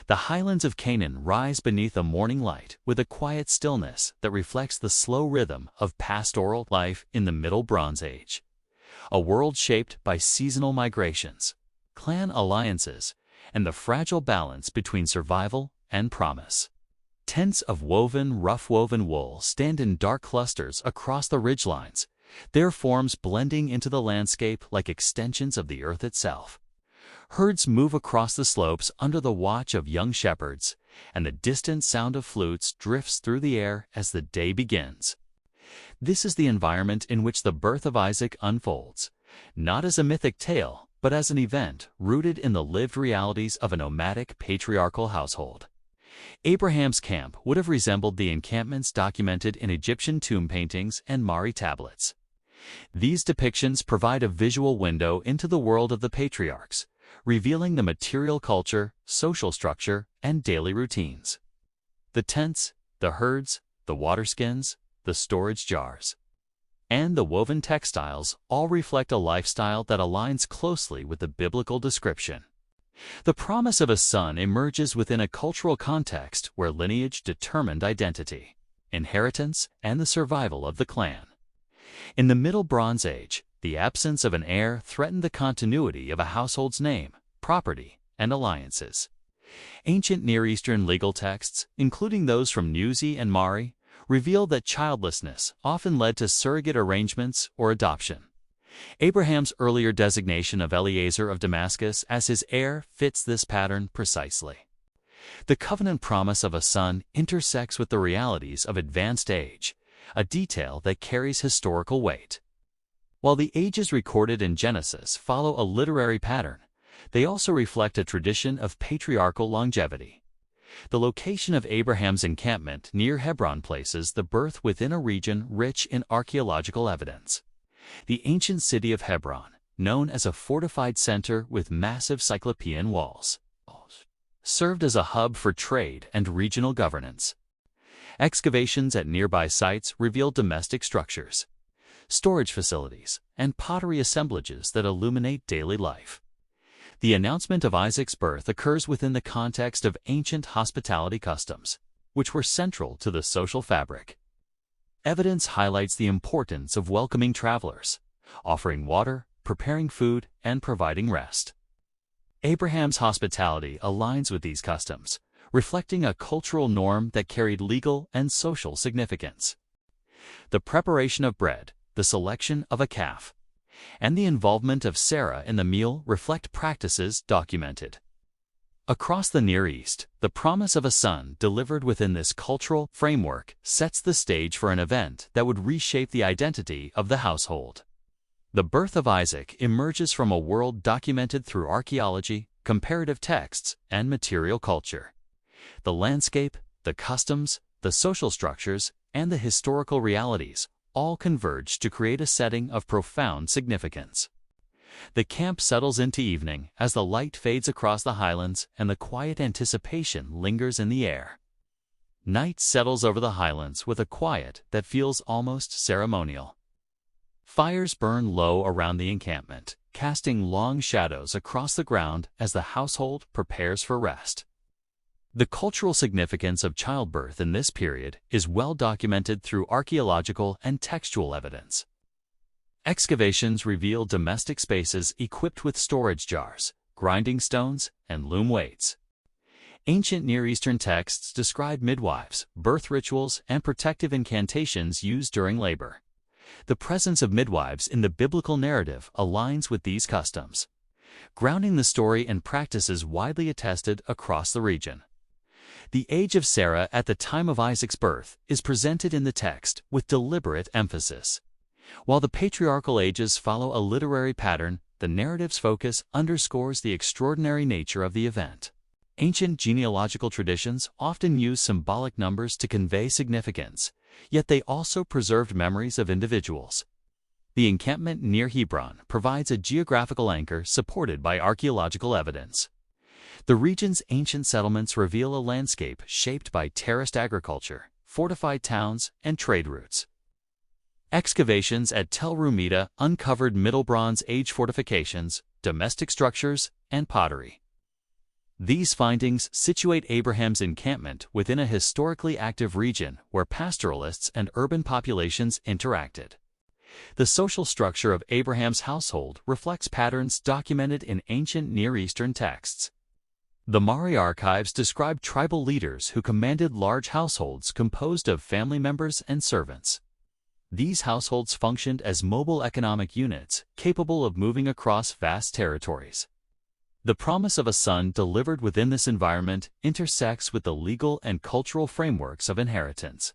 The highlands of Canaan rise beneath a morning light with a quiet stillness that reflects the slow rhythm of pastoral life in the Middle Bronze Age. A world shaped by seasonal migrations, clan alliances, and the fragile balance between survival and promise. Tents of rough-woven wool stand in dark clusters across the ridgelines, their forms blending into the landscape like extensions of the earth itself. Herds move across the slopes under the watch of young shepherds, and the distant sound of flutes drifts through the air as the day begins. This is the environment in which the birth of Isaac unfolds, not as a mythic tale, but as an event rooted in the lived realities of a nomadic patriarchal household. Abraham's camp would have resembled the encampments documented in Egyptian tomb paintings and Mari tablets. These depictions provide a visual window into the world of the patriarchs, revealing the material culture, social structure, and daily routines. The tents, the herds, the waterskins, the storage jars, and the woven textiles all reflect a lifestyle that aligns closely with the biblical description. The promise of a son emerges within a cultural context where lineage determined identity, inheritance, and the survival of the clan. In the Middle Bronze Age, the absence of an heir threatened the continuity of a household's name, property, and alliances. Ancient Near Eastern legal texts, including those from Nuzi and Mari, reveal that childlessness often led to surrogate arrangements or adoption. Abraham's earlier designation of Eliezer of Damascus as his heir fits this pattern precisely. The covenant promise of a son intersects with the realities of advanced age, a detail that carries historical weight. While the ages recorded in Genesis follow a literary pattern, they also reflect a tradition of patriarchal longevity. The location of Abraham's encampment near Hebron places the birth within a region rich in archaeological evidence. The ancient city of Hebron, known as a fortified center with massive cyclopean walls, served as a hub for trade and regional governance. Excavations at nearby sites reveal domestic structures, storage facilities, and pottery assemblages that illuminate daily life. The announcement of Isaac's birth occurs within the context of ancient hospitality customs, which were central to the social fabric. Evidence highlights the importance of welcoming travelers, offering water, preparing food, and providing rest. Abraham's hospitality aligns with these customs, reflecting a cultural norm that carried legal and social significance. The preparation of bread, the selection of a calf, and the involvement of Sarah in the meal reflect practices documented. Across the Near East, the promise of a son delivered within this cultural framework sets the stage for an event that would reshape the identity of the household. The birth of Isaac emerges from a world documented through archaeology, comparative texts, and material culture. The landscape, the customs, the social structures, and the historical realities all converge to create a setting of profound significance. The camp settles into evening as the light fades across the highlands and the quiet anticipation lingers in the air. Night settles over the highlands with a quiet that feels almost ceremonial. Fires burn low around the encampment, casting long shadows across the ground as the household prepares for rest. The cultural significance of childbirth in this period is well documented through archaeological and textual evidence. Excavations reveal domestic spaces equipped with storage jars, grinding stones, and loom weights. Ancient Near Eastern texts describe midwives, birth rituals, and protective incantations used during labor. The presence of midwives in the biblical narrative aligns with these customs, grounding the story in practices widely attested across the region. The age of Sarah at the time of Isaac's birth is presented in the text with deliberate emphasis. While the patriarchal ages follow a literary pattern, the narrative's focus underscores the extraordinary nature of the event. Ancient genealogical traditions often use symbolic numbers to convey significance, yet they also preserved memories of individuals. The encampment near Hebron provides a geographical anchor supported by archaeological evidence. The region's ancient settlements reveal a landscape shaped by terraced agriculture, fortified towns, and trade routes. Excavations at Tel Rumeida uncovered Middle Bronze Age fortifications, domestic structures, and pottery. These findings situate Abraham's encampment within a historically active region where pastoralists and urban populations interacted. The social structure of Abraham's household reflects patterns documented in ancient Near Eastern texts. The Mari archives describe tribal leaders who commanded large households composed of family members and servants. These households functioned as mobile economic units capable of moving across vast territories. The promise of a son delivered within this environment intersects with the legal and cultural frameworks of inheritance.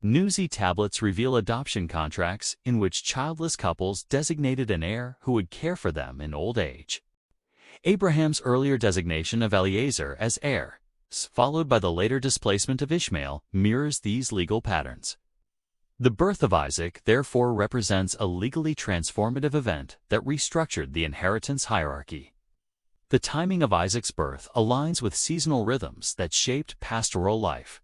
Nuzi tablets reveal adoption contracts in which childless couples designated an heir who would care for them in old age. Abraham's earlier designation of Eliezer as heir, followed by the later displacement of Ishmael, mirrors these legal patterns. The birth of Isaac therefore represents a legally transformative event that restructured the inheritance hierarchy. The timing of Isaac's birth aligns with seasonal rhythms that shaped pastoral life.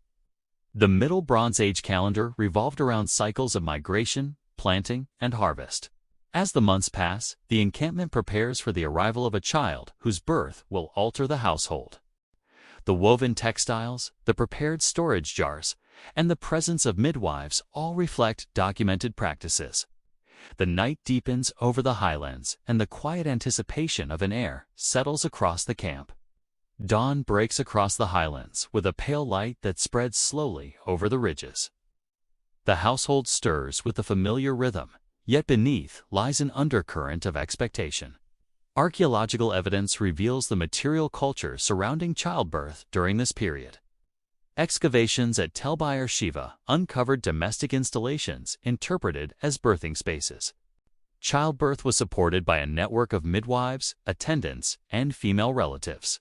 The Middle Bronze Age calendar revolved around cycles of migration, planting, and harvest. As the months pass, the encampment prepares for the arrival of a child whose birth will alter the household. The woven textiles, the prepared storage jars, and the presence of midwives all reflect documented practices. The night deepens over the highlands, and the quiet anticipation of an heir settles across the camp. Dawn breaks across the highlands with a pale light that spreads slowly over the ridges. The household stirs with the familiar rhythm, yet beneath lies an undercurrent of expectation. Archaeological evidence reveals the material culture surrounding childbirth during this period. Excavations at Tel Be'er Sheva uncovered domestic installations interpreted as birthing spaces. Childbirth was supported by a network of midwives, attendants, and female relatives.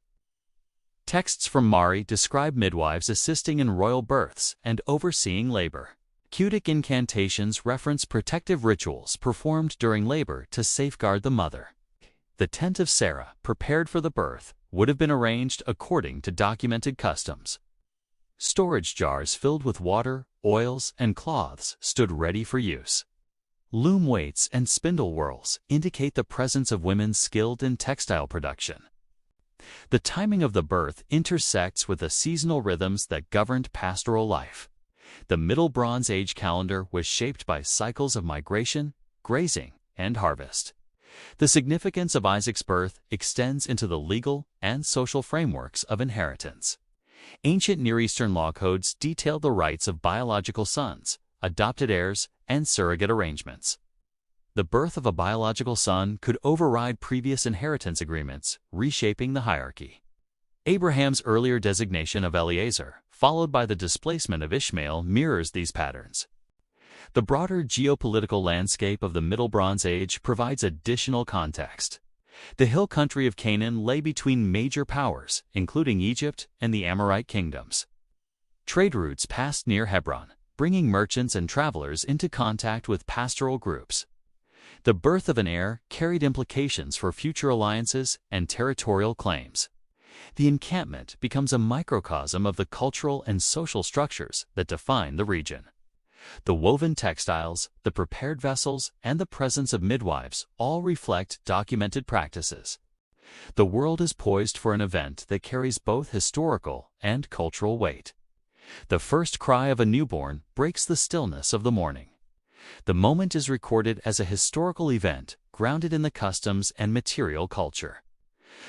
Texts from Mari describe midwives assisting in royal births and overseeing labor. Cutic incantations reference protective rituals performed during labor to safeguard the mother. The tent of Sarah, prepared for the birth, would have been arranged according to documented customs. Storage jars filled with water, oils, and cloths stood ready for use. Loom weights and spindle whorls indicate the presence of women skilled in textile production. The timing of the birth intersects with the seasonal rhythms that governed pastoral life. The Middle Bronze Age calendar was shaped by cycles of migration, grazing, and harvest. The significance of Isaac's birth extends into the legal and social frameworks of inheritance. Ancient Near Eastern law codes detail the rights of biological sons, adopted heirs, and surrogate arrangements. The birth of a biological son could override previous inheritance agreements, reshaping the hierarchy. Abraham's earlier designation of Eliezer, followed by the displacement of Ishmael, mirrors these patterns. The broader geopolitical landscape of the Middle Bronze Age provides additional context. The hill country of Canaan lay between major powers, including Egypt and the Amorite kingdoms. Trade routes passed near Hebron, bringing merchants and travelers into contact with pastoral groups. The birth of an heir carried implications for future alliances and territorial claims. The encampment becomes a microcosm of the cultural and social structures that define the region. The woven textiles, the prepared vessels, and the presence of midwives all reflect documented practices. The world is poised for an event that carries both historical and cultural weight. The first cry of a newborn breaks the stillness of the morning. The moment is recorded as a historical event grounded in the customs and material culture.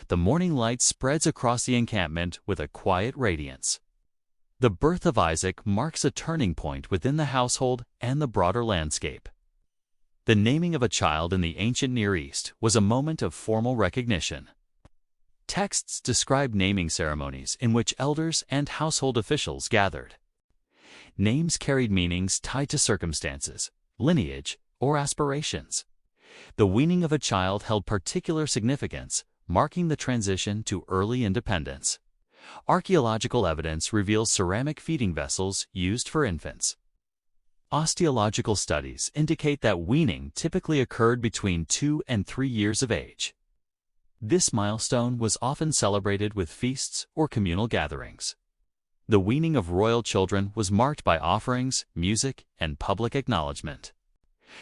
The morning light spreads across the encampment with a quiet radiance. The birth of Isaac marks a turning point within the household and the broader landscape. The naming of a child in the ancient Near East was a moment of formal recognition. Texts describe naming ceremonies in which elders and household officials gathered. Names carried meanings tied to circumstances, lineage, or aspirations. The weaning of a child held particular significance, marking the transition to early independence. Archaeological evidence reveals ceramic feeding vessels used for infants. Osteological studies indicate that weaning typically occurred between 2 and 3 years of age. This milestone was often celebrated with feasts or communal gatherings. The weaning of royal children was marked by offerings, music, and public acknowledgement.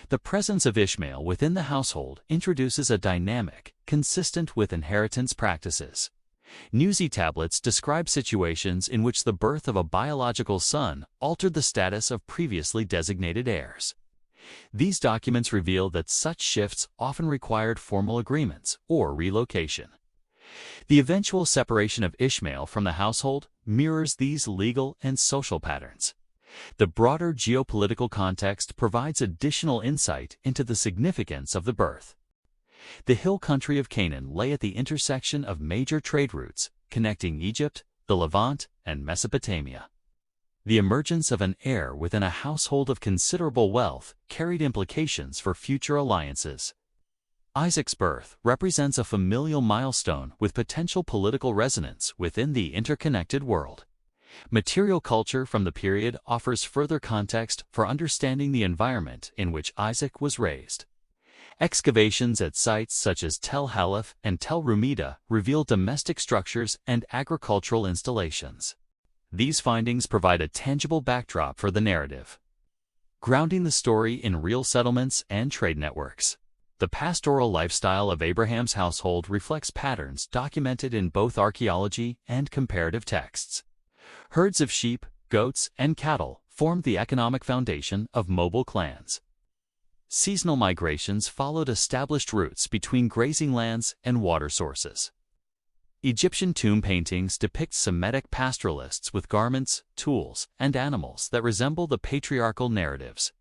The presence of Ishmael within the household introduces a dynamic consistent with inheritance practices. Nuzi tablets describe situations in which the birth of a biological son altered the status of previously designated heirs. These documents reveal that such shifts often required formal agreements or relocation. The eventual separation of Ishmael from the household mirrors these legal and social patterns. The broader geopolitical context provides additional insight into the significance of the birth. The hill country of Canaan lay at the intersection of major trade routes connecting Egypt, the Levant, and Mesopotamia. The emergence of an heir within a household of considerable wealth carried implications for future alliances. Isaac's birth represents a familial milestone with potential political resonance within the interconnected world. Material culture from the period offers further context for understanding the environment in which Isaac was raised. Excavations at sites such as Tel Halaf and Tel Rumeida reveal domestic structures and agricultural installations. These findings provide a tangible backdrop for the narrative, grounding the story in real settlements and trade networks. The pastoral lifestyle of Abraham's household reflects patterns documented in both archaeology and comparative texts. Herds of sheep, goats, and cattle formed the economic foundation of mobile clans. Seasonal migrations followed established routes between grazing lands and water sources. Egyptian tomb paintings depict Semitic pastoralists with garments, tools, and animals that resemble the patriarchal narratives.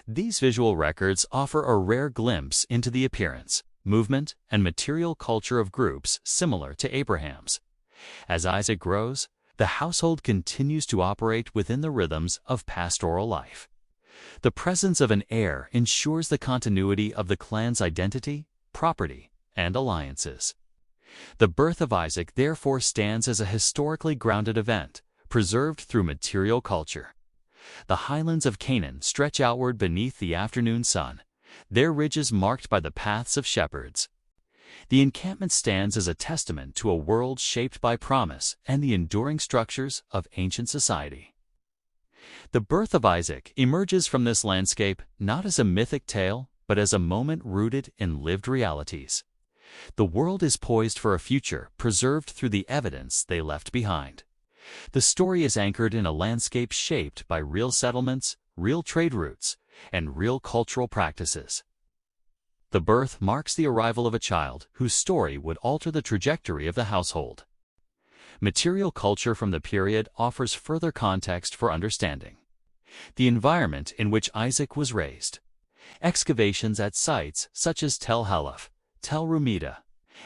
These visual records offer a rare glimpse into the appearance, movement, and material culture of groups similar to Abraham's. As Isaac grows, the household continues to operate within the rhythms of pastoral life. The presence of an heir ensures the continuity of the clan's identity, property, and alliances. The birth of Isaac therefore stands as a historically grounded event, preserved through material culture. The highlands of Canaan stretch outward beneath the afternoon sun, their ridges marked by the paths of shepherds. The encampment stands as a testament to a world shaped by promise and the enduring structures of ancient society. The birth of Isaac emerges from this landscape not as a mythic tale, but as a moment rooted in lived realities. The world is poised for a future preserved through the evidence they left behind. The story is anchored in a landscape shaped by real settlements, real trade routes, and real cultural practices. The birth marks the arrival of a child whose story would alter the trajectory of the household. Material culture from the period offers further context for understanding the environment in which Isaac was raised. Excavations at sites such as Tel Halaf, Tel Rumeida,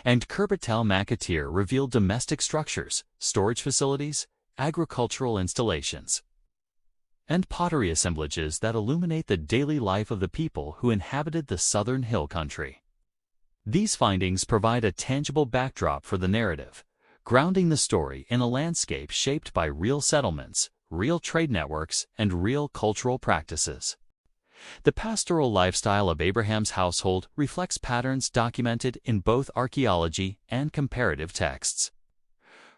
and Khirbet Tel Makatir reveal domestic structures, storage facilities, agricultural installations, and pottery assemblages that illuminate the daily life of the people who inhabited the southern hill country. These findings provide a tangible backdrop for the narrative, grounding the story in a landscape shaped by real settlements, real trade networks, and real cultural practices. The pastoral lifestyle of Abraham's household reflects patterns documented in both archaeology and comparative texts.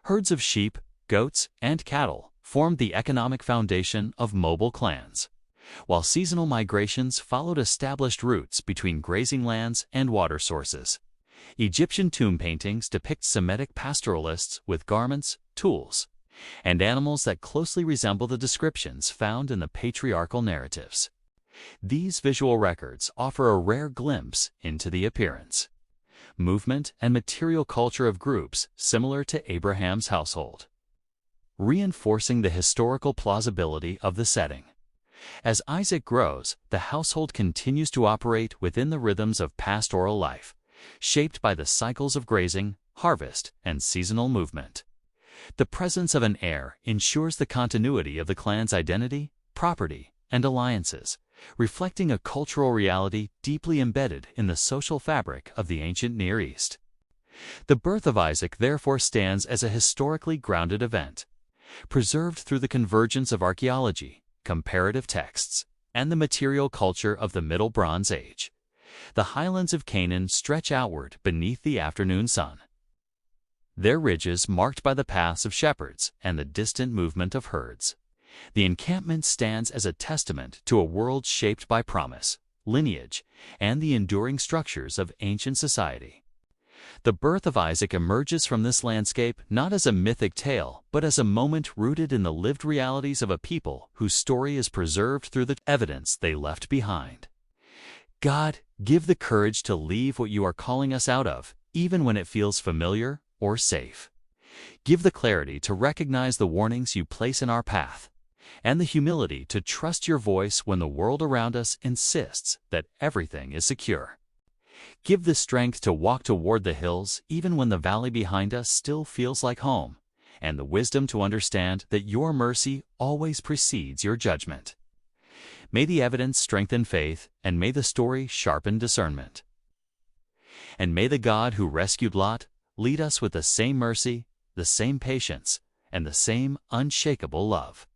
Herds of sheep, goats, and cattle formed the economic foundation of mobile clans, while seasonal migrations followed established routes between grazing lands and water sources. Egyptian tomb paintings depict Semitic pastoralists with garments, tools, and animals that closely resemble the descriptions found in the patriarchal narratives. These visual records offer a rare glimpse into the appearance, movement, and material culture of groups similar to Abraham's household, reinforcing the historical plausibility of the setting. As Isaac grows, the household continues to operate within the rhythms of pastoral life, shaped by the cycles of grazing, harvest, and seasonal movement. The presence of an heir ensures the continuity of the clan's identity, property, and alliances, reflecting a cultural reality deeply embedded in the social fabric of the ancient Near East. The birth of Isaac therefore stands as a historically grounded event, preserved through the convergence of archaeology, comparative texts, and the material culture of the Middle Bronze Age. The highlands of Canaan stretch outward beneath the afternoon sun, their ridges marked by the paths of shepherds and the distant movement of herds. The encampment stands as a testament to a world shaped by promise, lineage, and the enduring structures of ancient society. The birth of Isaac emerges from this landscape not as a mythic tale, but as a moment rooted in the lived realities of a people whose story is preserved through the evidence they left behind. God, give the courage to leave what you are calling us out of, even when it feels familiar or safe. Give the clarity to recognize the warnings you place in our path, and the humility to trust your voice when the world around us insists that everything is secure. Give the strength to walk toward the hills even when the valley behind us still feels like home, and the wisdom to understand that your mercy always precedes your judgment. May the evidence strengthen faith, and may the story sharpen discernment. And may the God who rescued Lot lead us with the same mercy, the same patience, and the same unshakable love.